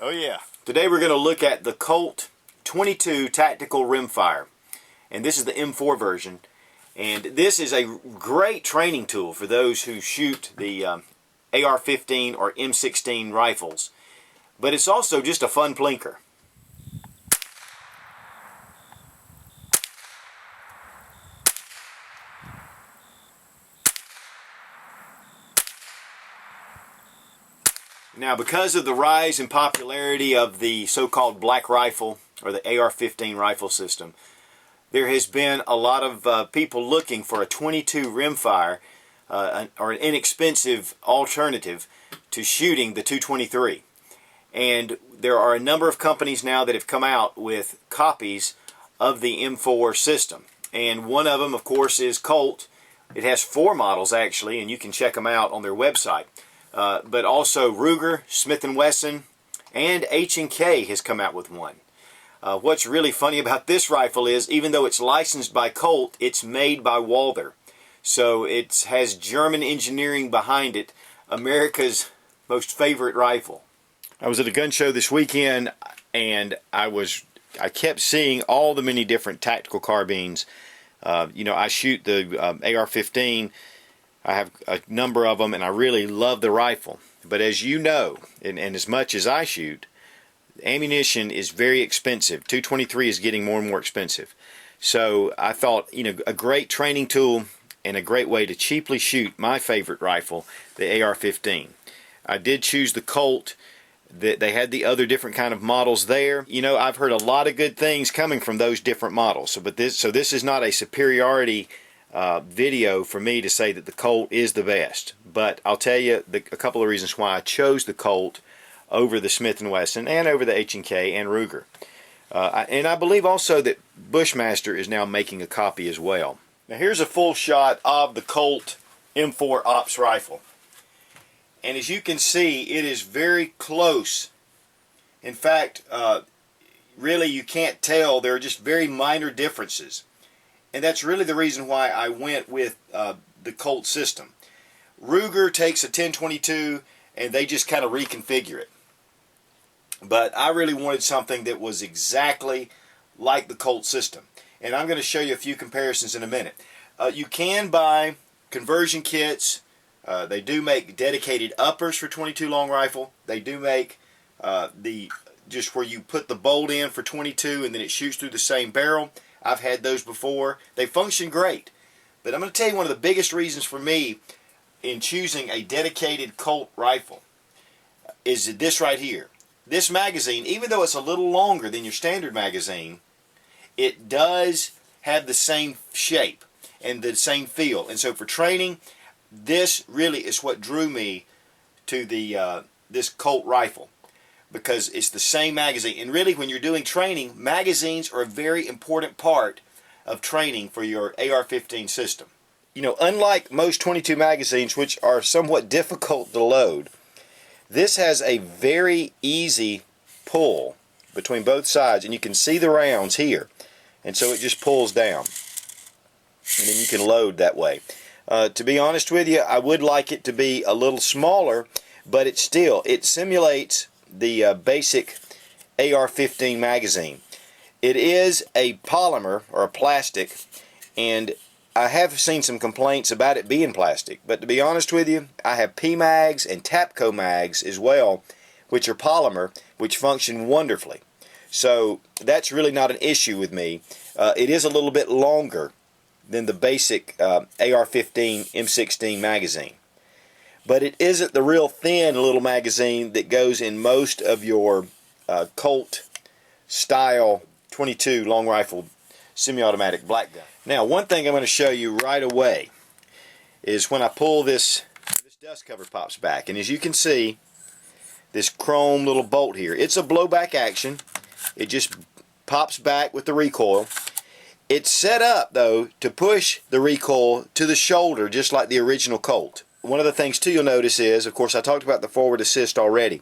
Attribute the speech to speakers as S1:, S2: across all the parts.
S1: Oh yeah. Today we're going to look at the Colt 22 Tactical Rimfire. And this is the M4 version. And this is a great training tool for those who shoot the AR-15 or M16 rifles. But it's also just a fun plinker. Now, because of the rise in popularity of the so-called black rifle or the AR-15 rifle system, there has been a lot of people looking for a 22 rimfire or an inexpensive alternative to shooting the 223. And there are a number of companies now that have come out with copies of the M4 system. And one of them, of course, is Colt. It has 4 models actually, and you can check them out on their website. But also Ruger, Smith & Wesson, and H&K has come out with one. What's really funny about this rifle is, even though it's licensed by Colt, it's made by Walther. So it has German engineering behind it, America's most favorite rifle. I was at a gun show this weekend, and I kept seeing all the many different tactical carbines. I shoot the AR-15. I have a number of them, and I really love the rifle. But as you know, and as much as I shoot, ammunition is very expensive. 223 is getting more and more expensive. So I thought, a great training tool and a great way to cheaply shoot my favorite rifle, the AR-15. I did choose the Colt. They had the other different kind of models there. I've heard a lot of good things coming from those different models. So this is not a superiority video for me to say that the Colt is the best, but I'll tell you a couple of reasons why I chose the Colt over the Smith & Wesson and over the H&K and Ruger. And I believe also that Bushmaster is now making a copy as well. Now here's a full shot of the Colt M4 Ops rifle, and as you can see, it is very close. In fact, really you can't tell. There are just very minor differences. And that's really the reason why I went with the Colt system. Ruger takes a 1022 and they just kind of reconfigure it. But I really wanted something that was exactly like the Colt system. And I'm going to show you a few comparisons in a minute. You can buy conversion kits. They do make dedicated uppers for 22 long rifle. They do make just where you put the bolt in for 22 and then it shoots through the same barrel. I've had those before. They function great. But I'm going to tell you one of the biggest reasons for me in choosing a dedicated Colt rifle is this right here. This magazine, even though it's a little longer than your standard magazine, it does have the same shape and the same feel. And so for training, this really is what drew me to this Colt rifle, because it's the same magazine. And really, when you're doing training, magazines are a very important part of training for your AR-15 system. Unlike most 22 magazines, which are somewhat difficult to load, this has a very easy pull between both sides, and you can see the rounds here. And so it just pulls down, and then you can load that way. To be honest with you, I would like it to be a little smaller, but it simulates the basic AR-15 magazine. It is a polymer or a plastic, and I have seen some complaints about it being plastic, but to be honest with you, I have P-mags and Tapco mags as well, which are polymer, which function wonderfully. So that's really not an issue with me. It is a little bit longer than the basic AR-15 M16 magazine. But it isn't the real thin little magazine that goes in most of your Colt style 22 long rifle semi-automatic black gun. Now, one thing I'm going to show you right away is when I pull this dust cover pops back, and as you can see, this chrome little bolt here, it's a blowback action. It just pops back with the recoil. It's set up though to push the recoil to the shoulder, just like the original Colt. One of the things too you'll notice is, of course I talked about the forward assist already.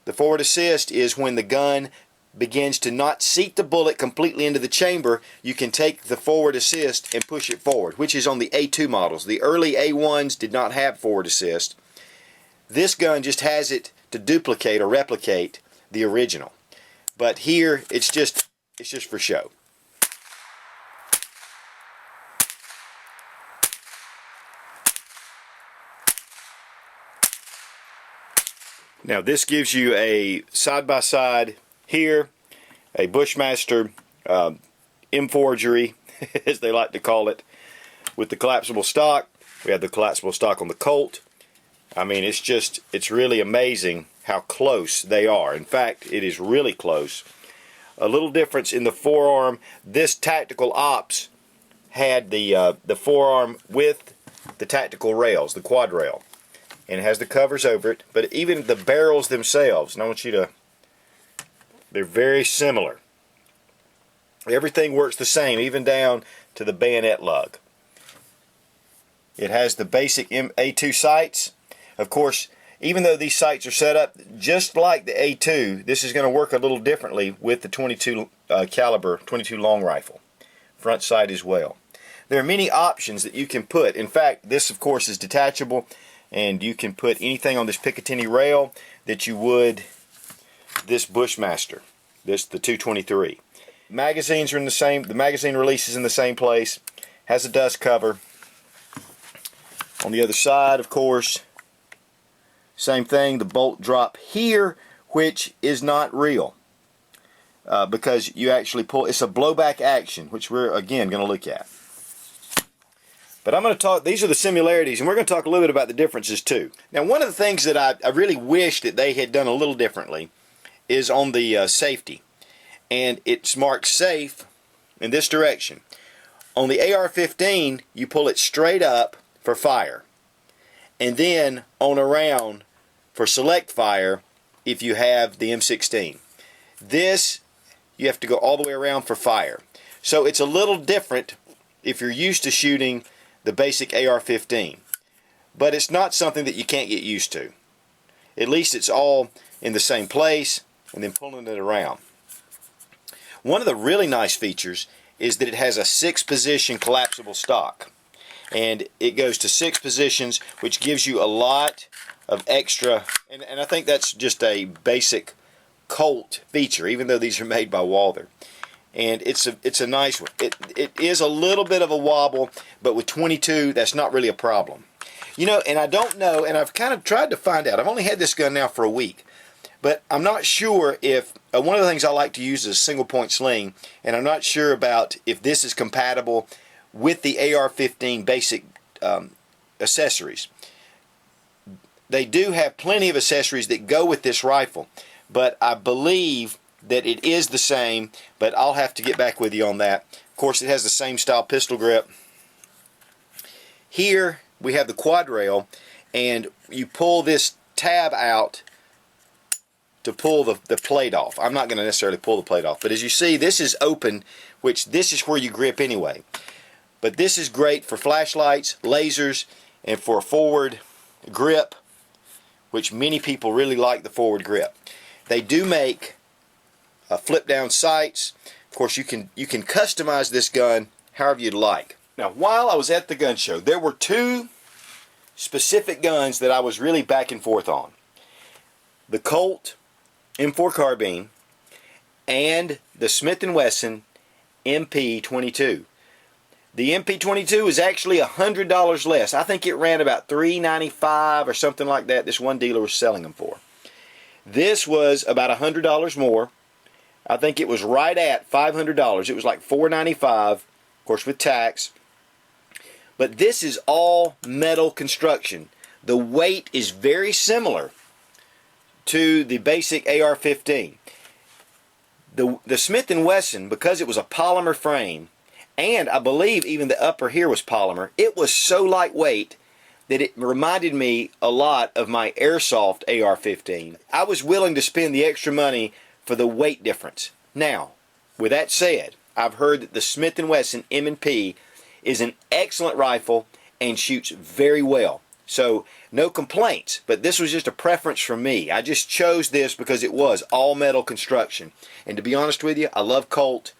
S1: The forward assist is when the gun begins to not seat the bullet completely into the chamber, you can take the forward assist and push it forward, which is on the A2 models. The early A1s did not have forward assist. This gun just has it to duplicate or replicate the original. But here it's just for show. Now this gives you a side-by-side here, a Bushmaster M-forgery, as they like to call it, with the collapsible stock. We have the collapsible stock on the Colt. I mean, it's really amazing how close they are. In fact, it is really close. A little difference in the forearm. This Tactical Ops had the forearm with the tactical rails, the quad rail, and it has the covers over it. But even the barrels themselves, and I want you to, they're very similar. Everything works the same, even down to the bayonet lug. It has the basic A2 sights. Of course, even though these sights are set up just like the A2, this is going to work a little differently with the 22 caliber 22 long rifle. Front sight as well. There are many options that you can put. In fact, this of course is detachable, and you can put anything on this Picatinny rail that you would this Bushmaster, the 223. Magazines are in the same, the magazine release is in the same place, has a dust cover. On the other side, of course, same thing, the bolt drop here, which is not real because you actually pull, it's a blowback action, which we're again going to look at. But I'm going to talk, these are the similarities, and we're going to talk a little bit about the differences too. Now, one of the things that I really wish that they had done a little differently is on the safety. And it's marked safe in this direction. On the AR-15, you pull it straight up for fire, and then on around for select fire if you have the M16. This, you have to go all the way around for fire. So it's a little different if you're used to shooting the basic AR-15. But it's not something that you can't get used to. At least it's all in the same place and then pulling it around. One of the really nice features is that it has a 6-position collapsible stock. And it goes to 6 positions, which gives you a lot of extra, and I think that's just a basic Colt feature, even though these are made by Walther. And it's a nice one. It is a little bit of a wobble, but with 22, that's not really a problem. You know, and I don't know, and I've kind of tried to find out. I've only had this gun now for a week, but I'm not sure if, one of the things I like to use is a single point sling, and I'm not sure about if this is compatible with the AR-15 basic accessories. They do have plenty of accessories that go with this rifle, but I believe that it is the same, but I'll have to get back with you on that. Of course, it has the same style pistol grip. Here we have the quad rail, and you pull this tab out to pull the plate off. I'm not going to necessarily pull the plate off, but as you see, this is open, which this is where you grip anyway. But this is great for flashlights, lasers, and for a forward grip, which many people really like the forward grip. They do make flip down sights. Of course, you can customize this gun however you'd like. Now, while I was at the gun show, there were 2 specific guns that I was really back and forth on. The Colt M4 carbine and the Smith & Wesson MP22. The MP22 is actually $100 less. I think it ran about $395 or something like that. This one dealer was selling them for. This was about $100 more. I think it was right at $500. It was like $495, of course with tax. But this is all metal construction. The weight is very similar to the basic AR-15. The Smith & Wesson, because it was a polymer frame, and I believe even the upper here was polymer, it was so lightweight that it reminded me a lot of my airsoft AR-15. I was willing to spend the extra money for the weight difference. Now, with that said, I've heard that the Smith & Wesson M&P is an excellent rifle and shoots very well. So, no complaints, but this was just a preference for me. I just chose this because it was all metal construction. And to be honest with you, I love Colt.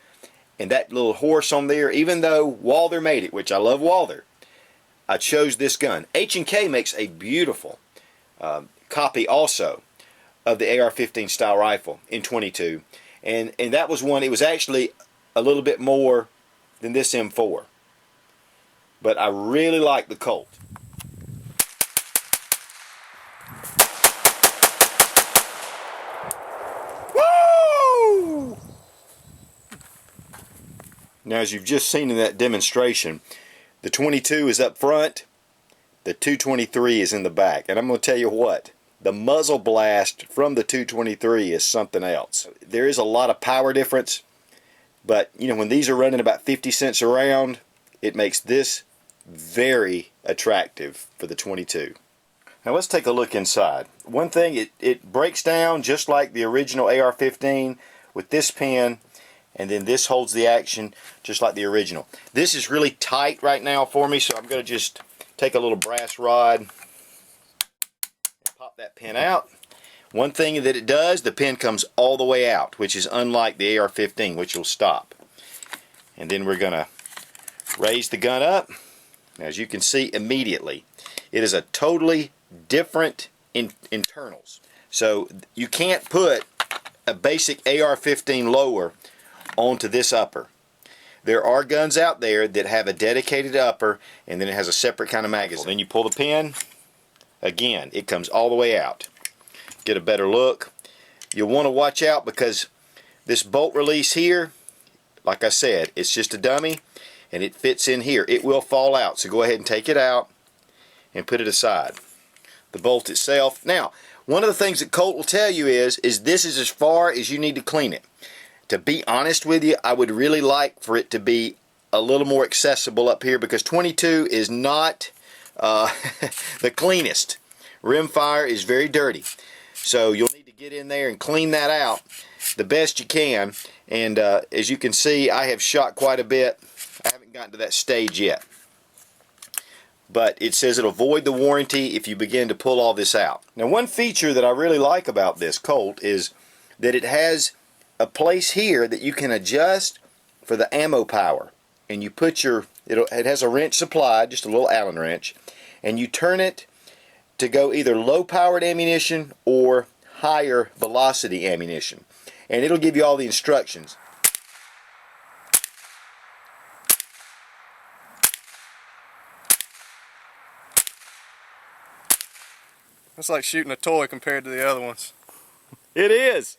S1: And that little horse on there, even though Walther made it, which I love Walther, I chose this gun. H&K makes a beautiful copy also of the AR-15 style rifle in 22, and that was one. It was actually a little bit more than this M4, but I really like the Colt. Woo! Now, as you've just seen in that demonstration, the 22 is up front, the 223 is in the back, and I'm going to tell you what, the muzzle blast from the 223 is something else. There is a lot of power difference, but you know, when these are running about 50 cents a round, it makes this very attractive for the 22. Now let's take a look inside. One thing, it breaks down just like the original AR-15 with this pin, and then this holds the action just like the original. This is really tight right now for me, so I'm going to just take a little brass rod and pop that pin out. One thing that it does, the pin comes all the way out, which is unlike the AR-15, which will stop. And then we're going to raise the gun up. As you can see immediately, it is a totally different internals. So you can't put a basic AR-15 lower onto this upper. There are guns out there that have a dedicated upper, and then it has a separate kind of magazine. Then you pull the pin, again, it comes all the way out. Get a better look. You'll want to watch out because this bolt release here, like I said, it's just a dummy, and it fits in here. It will fall out, so go ahead and take it out and put it aside. The bolt itself. Now, one of the things that Colt will tell you is this is as far as you need to clean it. To be honest with you, I would really like for it to be a little more accessible up here because 22 is not the cleanest. Rimfire is very dirty. So you'll need to get in there and clean that out the best you can. And as you can see, I have shot quite a bit. I haven't gotten to that stage yet. But it says it'll void the warranty if you begin to pull all this out. Now, one feature that I really like about this Colt is that it has a place here that you can adjust for the ammo power. And you put it has a wrench supplied, just a little Allen wrench, and you turn it to go either low powered ammunition or higher velocity ammunition. And it'll give you all the instructions.
S2: It's like shooting a toy compared to the other ones.
S1: It is.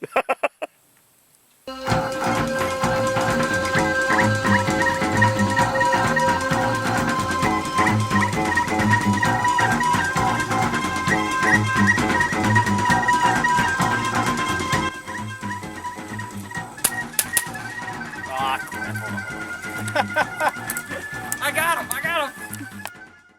S2: I got him! I got him!